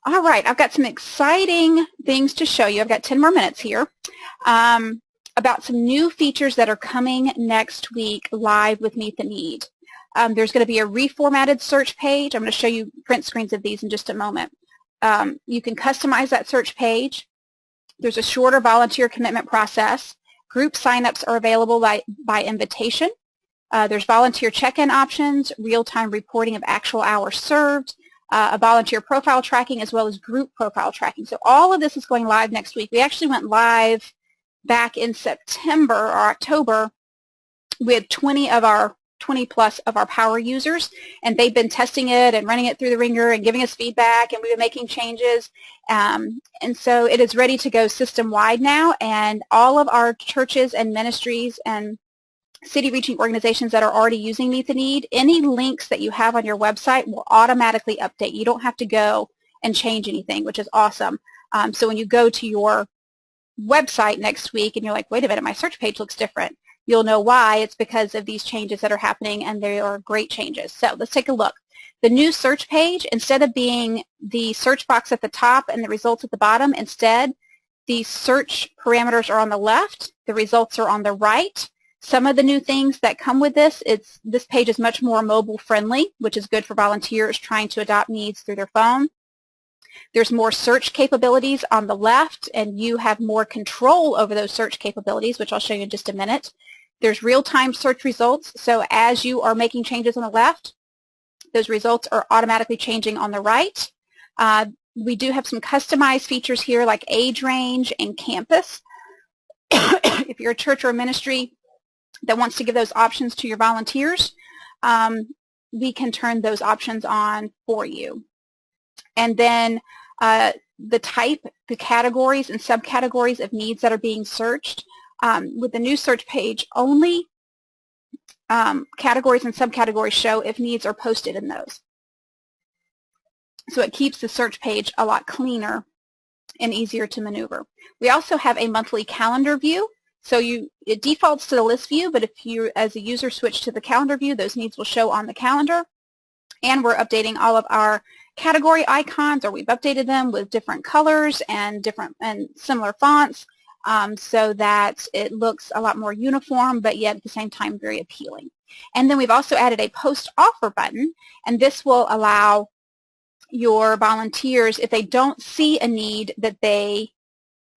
All right, I've got some exciting things to show you. I've got 10 more minutes here about some new features that are coming next week live with Meet the Need. There's going to be a reformatted search page. I'm going to show you print screens of these in just a moment. You can customize that search page. There's a shorter volunteer commitment process. Group signups are available by invitation. There's volunteer check-in options, real-time reporting of actual hours served, a volunteer profile tracking, as well as group profile tracking. So all of this is going live next week. We actually went live back in September or October with 20 plus of our power users, and they've been testing it and running it through the ringer and giving us feedback, and we've been making changes. And so it is ready to go system-wide now, and all of our churches and ministries and city reaching organizations that are already using Meet the Need, any links that you have on your website will automatically update. You don't have to go and change anything, which is awesome. So when you go to your website next week and you're like, wait a minute, my search page looks different, you'll know why. It's because of these changes that are happening, and they are great changes. So let's take a look. The new search page, instead of being the search box at the top and the results at the bottom, instead the search parameters are on the left, the results are on the right. Some of the new things that come with this page is much more mobile friendly, which is good for volunteers trying to adopt needs through their phone. There's more search capabilities on the left, and you have more control over those search capabilities, which I'll show you in just a minute. There's real-time search results, so as you are making changes on the left, those results are automatically changing on the right. We do have some customized features here like age range and campus. If you're a church or a ministry that wants to give those options to your volunteers, we can turn those options on for you. And then the type, the categories and subcategories of needs that are being searched. With the new search page, only categories and subcategories show if needs are posted in those. So it keeps the search page a lot cleaner and easier to maneuver. We also have a monthly calendar view. So it defaults to the list view, but if you, as a user, switch to the calendar view, those needs will show on the calendar. And we're updating all of our category icons, or we've updated them with different colors and similar fonts, so that it looks a lot more uniform, but yet at the same time very appealing. And then we've also added a post offer button, and this will allow your volunteers, if they don't see a need that they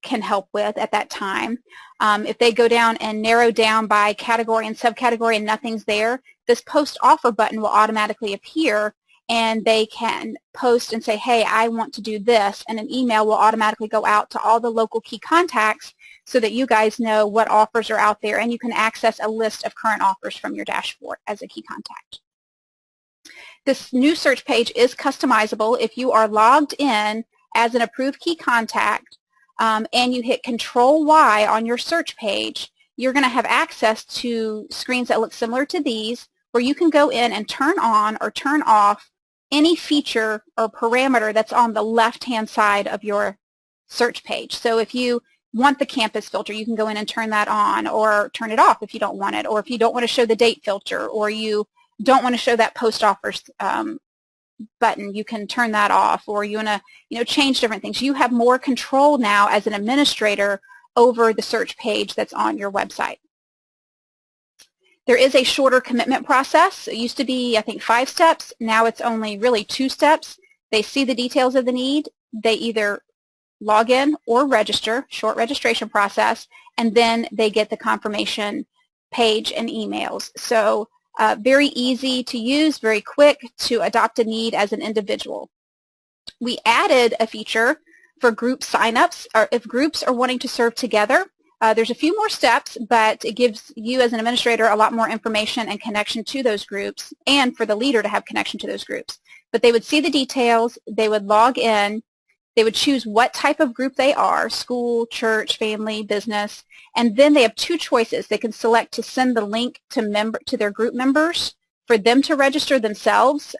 can help with at that time, if they go down and narrow down by category and subcategory and nothing's there, this post offer button will automatically appear, and they can post and say, hey, I want to do this, and an email will automatically go out to all the local key contacts so that you guys know what offers are out there, and you can access a list of current offers from your dashboard as a key contact. This new search page is customizable. If you are logged in as an approved key contact and you hit Control-Y on your search page, you're going to have access to screens that look similar to these, where you can go in and turn on or turn off any feature or parameter that's on the left-hand side of your search page. So if you want the campus filter, you can go in and turn that on, or turn it off if you don't want it, or if you don't want to show the date filter, or you don't want to show that post offers button, you can turn that off, or you want to change different things. You have more control now as an administrator over the search page that's on your website. There is a shorter commitment process. It used to be, I think, 5 steps. Now it's only really 2 steps. They see the details of the need. They either log in or register, short registration process, and then they get the confirmation page and emails. So very easy to use, very quick to adopt a need as an individual. We added a feature for group signups, or if groups are wanting to serve together. There's a few more steps, but it gives you as an administrator a lot more information and connection to those groups, and for the leader to have connection to those groups. But they would see the details, they would log in, they would choose what type of group they are, school, church, family, business, and then they have 2 choices. They can select to send the link to their group members for them to register themselves.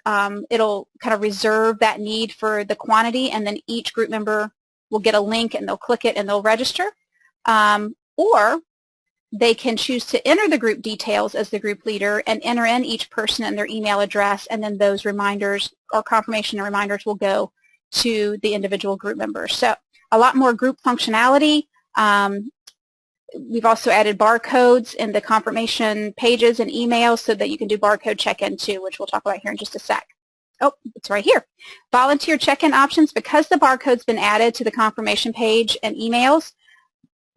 It'll kind of reserve that need for the quantity, and then each group member will get a link and they'll click it and they'll register. Or they can choose to enter the group details as the group leader and enter in each person and their email address, and then those reminders or confirmation reminders will go to the individual group members. So a lot more group functionality. We've also added barcodes in the confirmation pages and emails so that you can do barcode check-in too, which we'll talk about here in just a sec. Oh, it's right here. Volunteer check-in options. Because the barcode's been added to the confirmation page and emails,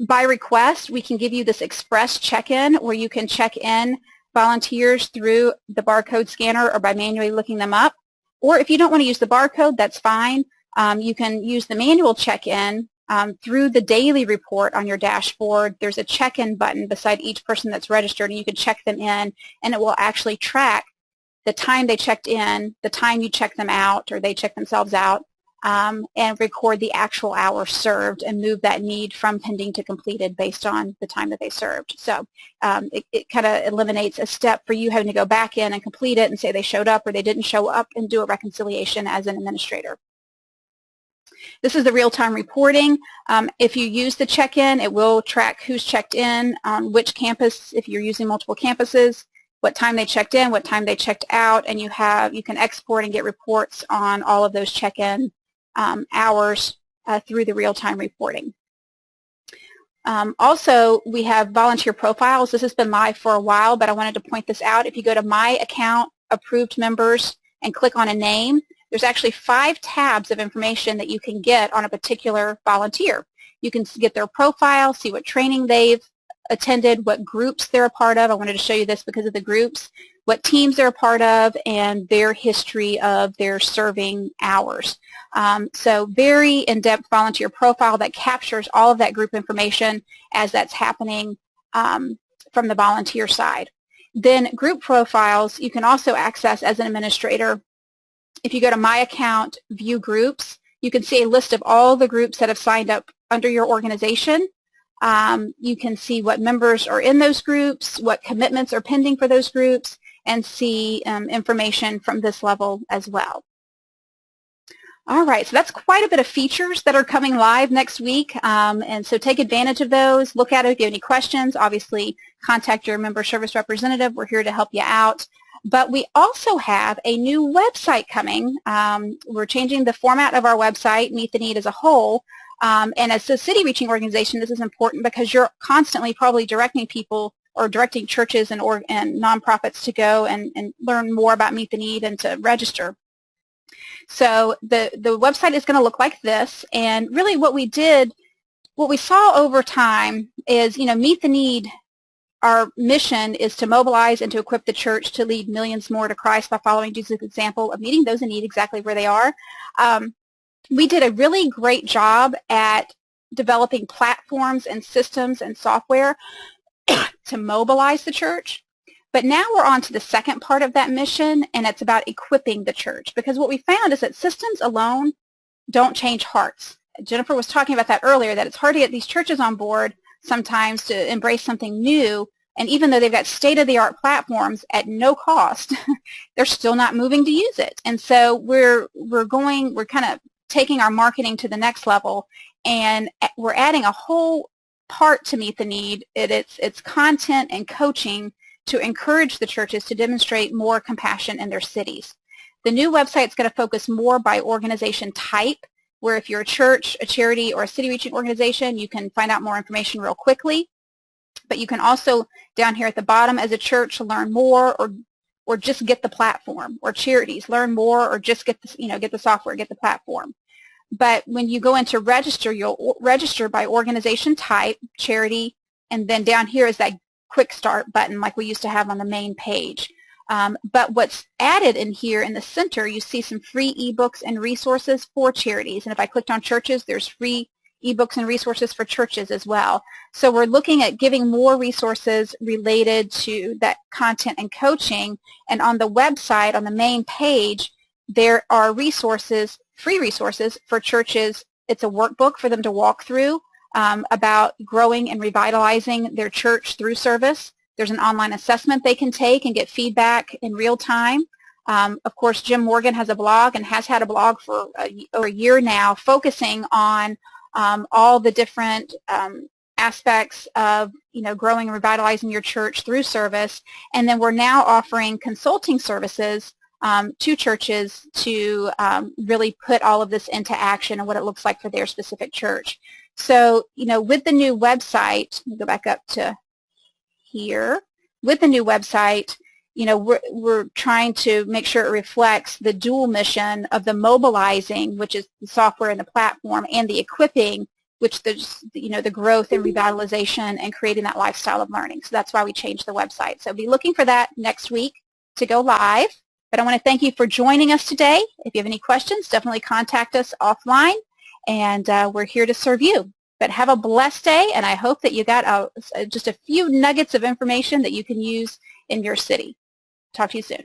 by request, we can give you this express check-in where you can check in volunteers through the barcode scanner or by manually looking them up. Or if you don't want to use the barcode, that's fine. You can use the manual check-in through the daily report on your dashboard. There's a check-in button beside each person that's registered, and you can check them in, and it will actually track the time they checked in, the time you check them out, or they check themselves out, and record the actual hours served and move that need from pending to completed based on the time that they served. So it kind of eliminates a step for you having to go back in and complete it and say they showed up or they didn't show up and do a reconciliation as an administrator. This is the real-time reporting. If you use the check-in, it will track who's checked in on which campus, if you're using multiple campuses, what time they checked in, what time they checked out, and you can export and get reports on all of those check-in hours through the real-time reporting. Also, we have volunteer profiles. This has been live for a while, but I wanted to point this out. If you go to My Account, Approved Members, and click on a name, there's actually 5 tabs of information that you can get on a particular volunteer. You can get their profile, see what training they've attended, what groups they're a part of. I wanted to show you this because of the groups, what teams they're a part of, and their history of their serving hours. So very in-depth volunteer profile that captures all of that group information as that's happening from the volunteer side. Then group profiles you can also access as an administrator. If you go to My Account, View Groups, you can see a list of all the groups that have signed up under your organization. You can see what members are in those groups, what commitments are pending for those groups, and see information from this level as well. All right, so that's quite a bit of features that are coming live next week, and so take advantage of those. Look at it if you have any questions. Obviously, contact your member service representative. We're here to help you out. But we also have a new website coming. We're changing the format of our website, Meet the Need as a whole. And as a city reaching organization, this is important because you're constantly probably directing people or directing churches and nonprofits to go and learn more about Meet the Need and to register. So the website is going to look like this. And really what we saw over time is, Meet the Need. Our mission is to mobilize and to equip the church to lead millions more to Christ by following Jesus' example of meeting those in need exactly where they are. We did a really great job at developing platforms and systems and software to mobilize the church. But now we're on to the second part of that mission, and it's about equipping the church. Because what we found is that systems alone don't change hearts. Jennifer was talking about that earlier, that it's hard to get these churches on board sometimes to embrace something new, and even though they've got state-of-the-art platforms at no cost, they're still not moving to use it. And so we're kind of taking our marketing to the next level, and we're adding a whole part to Meet the Need. It's content and coaching to encourage the churches to demonstrate more compassion in their cities. The new website is going to focus more by organization type, where if you're a church, a charity, or a city reaching organization, you can find out more information real quickly. But you can also, down here at the bottom, as a church, learn more or just get the platform, or charities, learn more or just get the software, get the platform. But when you go into register, you'll register by organization type, charity, and then down here is that quick start button like we used to have on the main page. But what's added in here in the center, you see some free ebooks and resources for charities. And if I clicked on churches, there's free ebooks and resources for churches as well. So we're looking at giving more resources related to that content and coaching. And on the website, on the main page, there are resources, free resources for churches. It's a workbook for them to walk through about growing and revitalizing their church through service. There's an online assessment they can take and get feedback in real time. Of course, Jim Morgan has a blog and has had a blog for over a year now, focusing on all the different aspects of growing and revitalizing your church through service. And then we're now offering consulting services to churches to really put all of this into action and what it looks like for their specific church. So, with the new website, let me go back up to here. With the new website, we're trying to make sure it reflects the dual mission of the mobilizing, which is the software and the platform, and the equipping, which the growth and revitalization and creating that lifestyle of learning. So that's why we changed the website. So be looking for that next week to go live. But I want to thank you for joining us today. If you have any questions, definitely contact us offline, and we're here to serve you. But have a blessed day, and I hope that you got just a few nuggets of information that you can use in your city. Talk to you soon.